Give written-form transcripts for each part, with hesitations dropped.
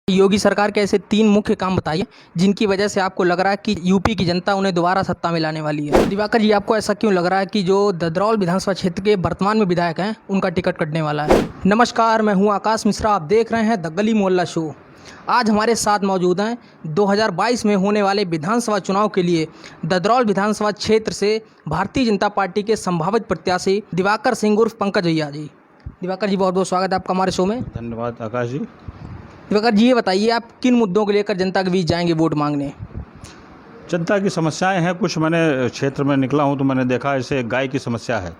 योगी सरकार के ऐसे 3 मुख्य काम बताइए जिनकी वजह से आपको लग रहा है कि यूपी की जनता उन्हें दोबारा सत्ता में लाने वाली है। दिवाकर जी, आपको ऐसा क्यों लग रहा है कि जो ददरौल विधानसभा क्षेत्र के वर्तमान में विधायक हैं उनका टिकट कटने वाला है? नमस्कार, मैं हूं आकाश मिश्रा, आप देख रहे हैं द गली मोहल्ला शो। आज हमारे साथ मौजूद हैं 2022 में होने वाले विधानसभा चुनाव के लिए ददरौल विधानसभा क्षेत्र से भारतीय जनता पार्टी के संभावित प्रत्याशी दिवाकर सिंह उर्फ पंकज भैया जी। दिवाकर जी, बहुत बहुत स्वागत है आपका हमारे शो में। धन्यवाद आकाश जी। दिवाकर जी, ये बताइए आप किन मुद्दों को लेकर जनता के बीच जाएंगे वोट मांगने? जनता की समस्याएं हैं कुछ। मैंने क्षेत्र में निकला हूं तो मैंने देखा ऐसे गाय की समस्या है।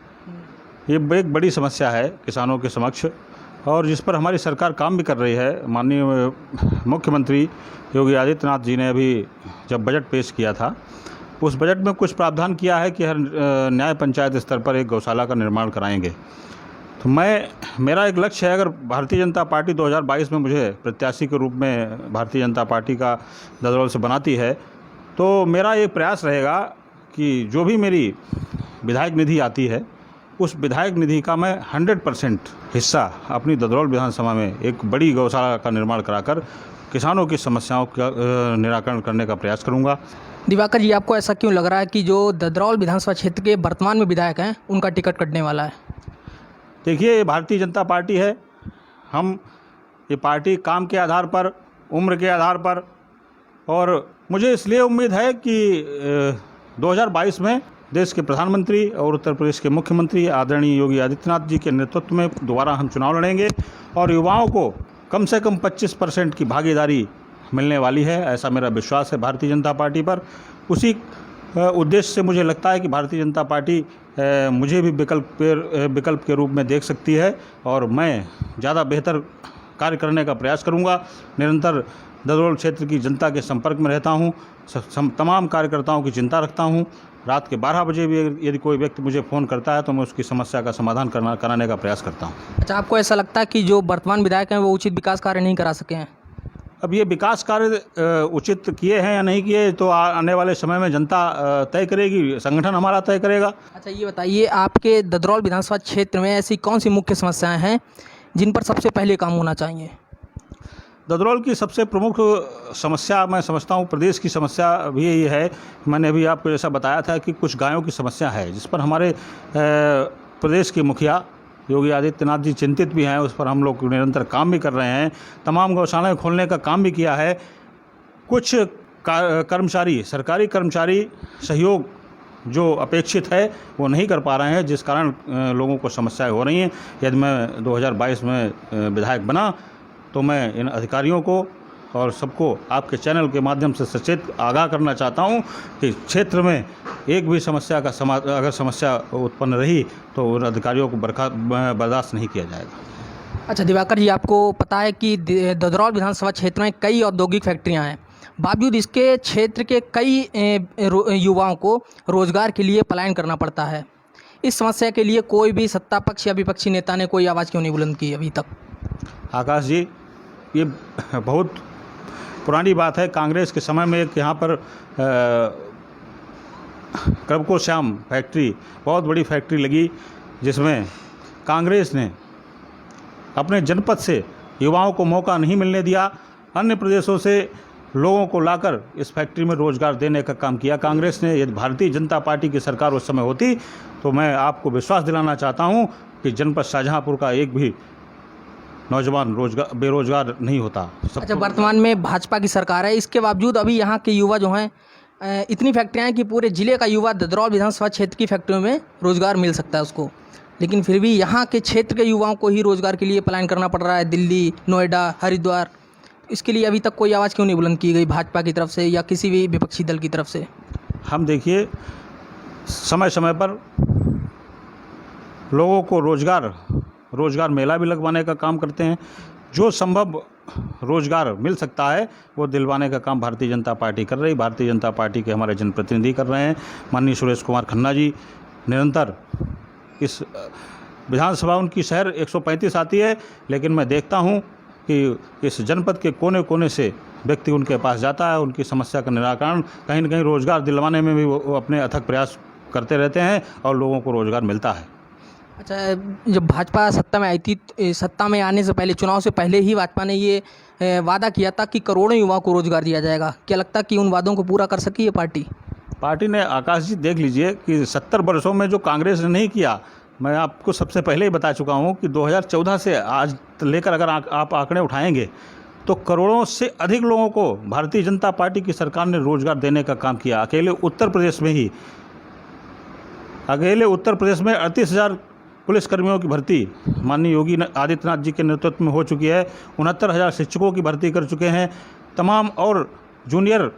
ये एक बड़ी समस्या है किसानों के समक्ष, और जिस पर हमारी सरकार काम भी कर रही है। माननीय मुख्यमंत्री योगी आदित्यनाथ जी ने अभी जब बजट पेश किया था, उस बजट में कुछ प्रावधान किया है कि हर न्याय पंचायत स्तर पर एक गौशाला का निर्माण कराएंगे। तो मेरा एक लक्ष्य है, अगर भारतीय जनता पार्टी 2022 में मुझे प्रत्याशी के रूप में भारतीय जनता पार्टी का ददरौल से बनाती है, तो मेरा ये प्रयास रहेगा कि जो भी मेरी विधायक निधि आती है, उस विधायक निधि का मैं 100% हिस्सा अपनी ददरौल विधानसभा में एक बड़ी गौशाला का निर्माण कराकर किसानों की समस्याओं का निराकरण करने का प्रयास करूँगा। दिवाकर जी, आपको ऐसा क्यों लग रहा है कि जो ददरौल विधानसभा क्षेत्र के वर्तमान में विधायक हैं उनका टिकट कटने वाला है? देखिए, ये भारतीय जनता पार्टी है। ये पार्टी काम के आधार पर, उम्र के आधार पर, और मुझे इसलिए उम्मीद है कि 2022 में देश के प्रधानमंत्री और उत्तर प्रदेश के मुख्यमंत्री आदरणीय योगी आदित्यनाथ जी के नेतृत्व में दोबारा हम चुनाव लड़ेंगे और युवाओं को कम से कम 25% की भागीदारी मिलने वाली है। ऐसा मेरा विश्वास है भारतीय जनता पार्टी पर। उसी उद्देश्य से मुझे लगता है कि भारतीय जनता पार्टी मुझे भी विकल्प के रूप में देख सकती है, और मैं ज़्यादा बेहतर कार्य करने का प्रयास करूंगा। निरंतर ददरौल क्षेत्र की जनता के संपर्क में रहता हूं, तमाम कार्यकर्ताओं की चिंता रखता हूं। रात के 12 बजे भी यदि कोई व्यक्ति मुझे फ़ोन करता है तो मैं उसकी समस्या का समाधान कराने का प्रयास करता हूँ। अच्छा, आपको ऐसा लगता है कि जो वर्तमान विधायक हैं वो उचित विकास कार्य नहीं करा सके हैं? अब ये विकास कार्य उचित किए हैं या नहीं किए तो आने वाले समय में जनता तय करेगी, संगठन हमारा तय करेगा। अच्छा, ये बताइए आपके ददरौल विधानसभा क्षेत्र में ऐसी कौन सी मुख्य समस्याएं हैं जिन पर सबसे पहले काम होना चाहिए? ददरौल की सबसे प्रमुख समस्या मैं समझता हूँ, प्रदेश की समस्या भी यही है। मैंने अभी आपको जैसा बताया था कि कुछ गायों की समस्या है, जिस पर हमारे प्रदेश के मुखिया योगी आदित्यनाथ जी चिंतित भी हैं। उस पर हम लोग निरंतर काम भी कर रहे हैं। तमाम गौशालाएं खोलने का काम भी किया है। कुछ कर्मचारी, सरकारी कर्मचारी सहयोग जो अपेक्षित है वो नहीं कर पा रहे हैं, जिस कारण लोगों को समस्याएं हो रही हैं। यदि मैं 2022 में विधायक बना तो मैं इन अधिकारियों को और सबको आपके चैनल के माध्यम से सचेत आगाह करना चाहता हूं कि क्षेत्र में एक भी समस्या का अगर समस्या उत्पन्न रही तो उन अधिकारियों को बर्दाश्त नहीं किया जाएगा। अच्छा दिवाकर जी, आपको पता है कि ददरौल विधानसभा क्षेत्र में कई औद्योगिक फैक्ट्रियां हैं, बावजूद इसके क्षेत्र के कई युवाओं को रोजगार के लिए पलायन करना पड़ता है। इस समस्या के लिए कोई भी सत्ता पक्ष या विपक्षी नेता ने कोई आवाज़ क्यों नहीं बुलंद की अभी तक? आकाश जी, ये बहुत पुरानी बात है। कांग्रेस के समय में एक यहाँ पर क्रबको श्याम फैक्ट्री, बहुत बड़ी फैक्ट्री लगी, जिसमें कांग्रेस ने अपने जनपद से युवाओं को मौका नहीं मिलने दिया। अन्य प्रदेशों से लोगों को लाकर इस फैक्ट्री में रोजगार देने का काम किया कांग्रेस ने। यदि भारतीय जनता पार्टी की सरकार उस समय होती तो मैं आपको विश्वास दिलाना चाहता हूँ कि जनपद शाहजहाँपुर का एक भी नौजवान बेरोजगार नहीं होता। अच्छा, वर्तमान में भाजपा की सरकार है, इसके बावजूद अभी यहाँ के युवा जो हैं, इतनी फैक्ट्रियाँ हैं कि पूरे ज़िले का युवा ददरौल विधानसभा क्षेत्र की फैक्ट्रियों में रोज़गार मिल सकता है उसको, लेकिन फिर भी यहाँ के क्षेत्र के युवाओं को ही रोज़गार के लिए पलायन करना पड़ रहा है दिल्ली, नोएडा, हरिद्वार। इसके लिए अभी तक कोई आवाज़ क्यों नहीं बुलंद की गई भाजपा की तरफ से या किसी भी विपक्षी दल की तरफ से? हम देखिए, समय समय पर लोगों को रोज़गार मेला भी लगवाने का काम करते हैं। जो संभव रोज़गार मिल सकता है वो दिलवाने का काम भारतीय जनता पार्टी कर रही। भारतीय जनता पार्टी के हमारे जनप्रतिनिधि कर रहे हैं। माननीय सुरेश कुमार खन्ना जी निरंतर इस विधानसभा उनकी शहर 135 आती है, लेकिन मैं देखता हूं कि इस जनपद के कोने कोने से व्यक्ति उनके पास जाता है। उनकी समस्या का निराकरण, कहीं न कहीं रोज़गार दिलवाने में भी वो अपने अथक प्रयास करते रहते हैं और लोगों को रोज़गार मिलता है। अच्छा, जब भाजपा सत्ता में आई थी, सत्ता में आने से पहले, चुनाव से पहले ही भाजपा ने ये वादा किया था कि करोड़ों युवाओं को रोजगार दिया जाएगा। क्या लगता है कि उन वादों को पूरा कर सकी ये पार्टी? पार्टी ने, आकाश जी देख लीजिए कि 70 वर्षों में जो कांग्रेस ने नहीं किया, मैं आपको सबसे पहले ही बता चुका हूँ कि 2014 से आज लेकर अगर आप आंकड़े उठाएंगे तो करोड़ों से अधिक लोगों को भारतीय जनता पार्टी की सरकार ने रोजगार देने का काम किया। अकेले उत्तर प्रदेश में 38,000 पुलिसकर्मियों की भर्ती माननीय योगी आदित्यनाथ जी के नेतृत्व में हो चुकी है। 69,000 शिक्षकों की भर्ती कर चुके हैं। तमाम और जूनियर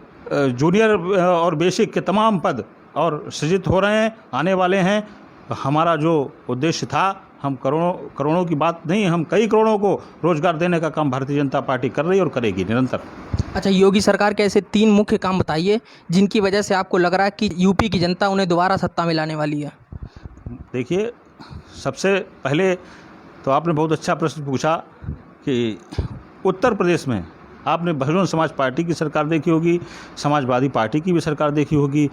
और बेसिक के तमाम पद और सृजित हो रहे हैं, आने वाले हैं। हमारा जो उद्देश्य था, हम करोड़ों की बात नहीं, हम कई करोड़ों को रोजगार देने का काम भारतीय जनता पार्टी कर रही है और करेगी निरंतर। अच्छा, योगी सरकार के ऐसे 3 मुख्य काम बताइए जिनकी वजह से आपको लग रहा है कि यूपी की जनता उन्हें दोबारा सत्ता में लाने वाली है। देखिए, सबसे पहले तो आपने बहुत अच्छा प्रश्न पूछा कि उत्तर प्रदेश में आपने बहुजन समाज पार्टी की सरकार देखी होगी, समाजवादी पार्टी की भी सरकार देखी होगी।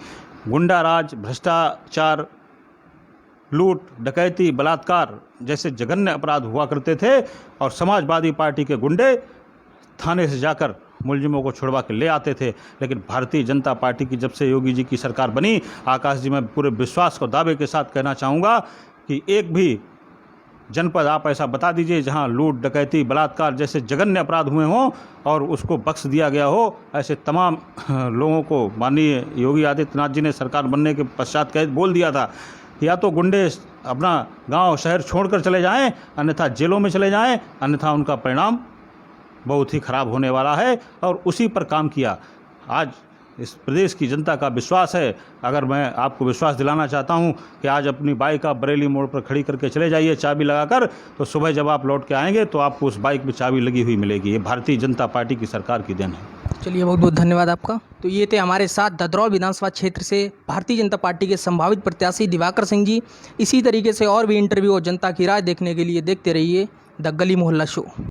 गुंडा राज, भ्रष्टाचार, लूट, डकैती, बलात्कार जैसे जघन्य अपराध हुआ करते थे और समाजवादी पार्टी के गुंडे थाने से जाकर मुलजिमों को छुड़वा के ले आते थे। लेकिन भारतीय जनता पार्टी की जब से योगी जी की सरकार बनी, आकाश जी, मैं पूरे विश्वास और दावे के साथ कहना चाहूँगा कि एक भी जनपद आप ऐसा बता दीजिए जहां लूट, डकैती, बलात्कार जैसे जघन्य अपराध हुए हों और उसको बख्श दिया गया हो। ऐसे तमाम लोगों को माननीय योगी आदित्यनाथ जी ने सरकार बनने के पश्चात कह बोल दिया था, या तो गुंडे अपना गांव शहर छोड़कर चले जाएं, अन्यथा जेलों में चले जाएं, अन्यथा उनका परिणाम बहुत ही खराब होने वाला है। और उसी पर काम किया। आज इस प्रदेश की जनता का विश्वास है। अगर मैं आपको विश्वास दिलाना चाहता हूं कि आज अपनी बाइक आप बरेली मोड़ पर खड़ी करके चले जाइए चाबी लगाकर, तो सुबह जब आप लौट के आएंगे तो आपको उस बाइक में चाबी लगी हुई मिलेगी। ये भारतीय जनता पार्टी की सरकार की देन है। चलिए, बहुत बहुत धन्यवाद आपका। तो ये थे हमारे साथ ददरौल विधानसभा क्षेत्र से भारतीय जनता पार्टी के संभावित प्रत्याशी दिवाकर सिंह जी। इसी तरीके से और भी इंटरव्यू और जनता की राय देखने के लिए देखते रहिए द गली मोहल्ला शो।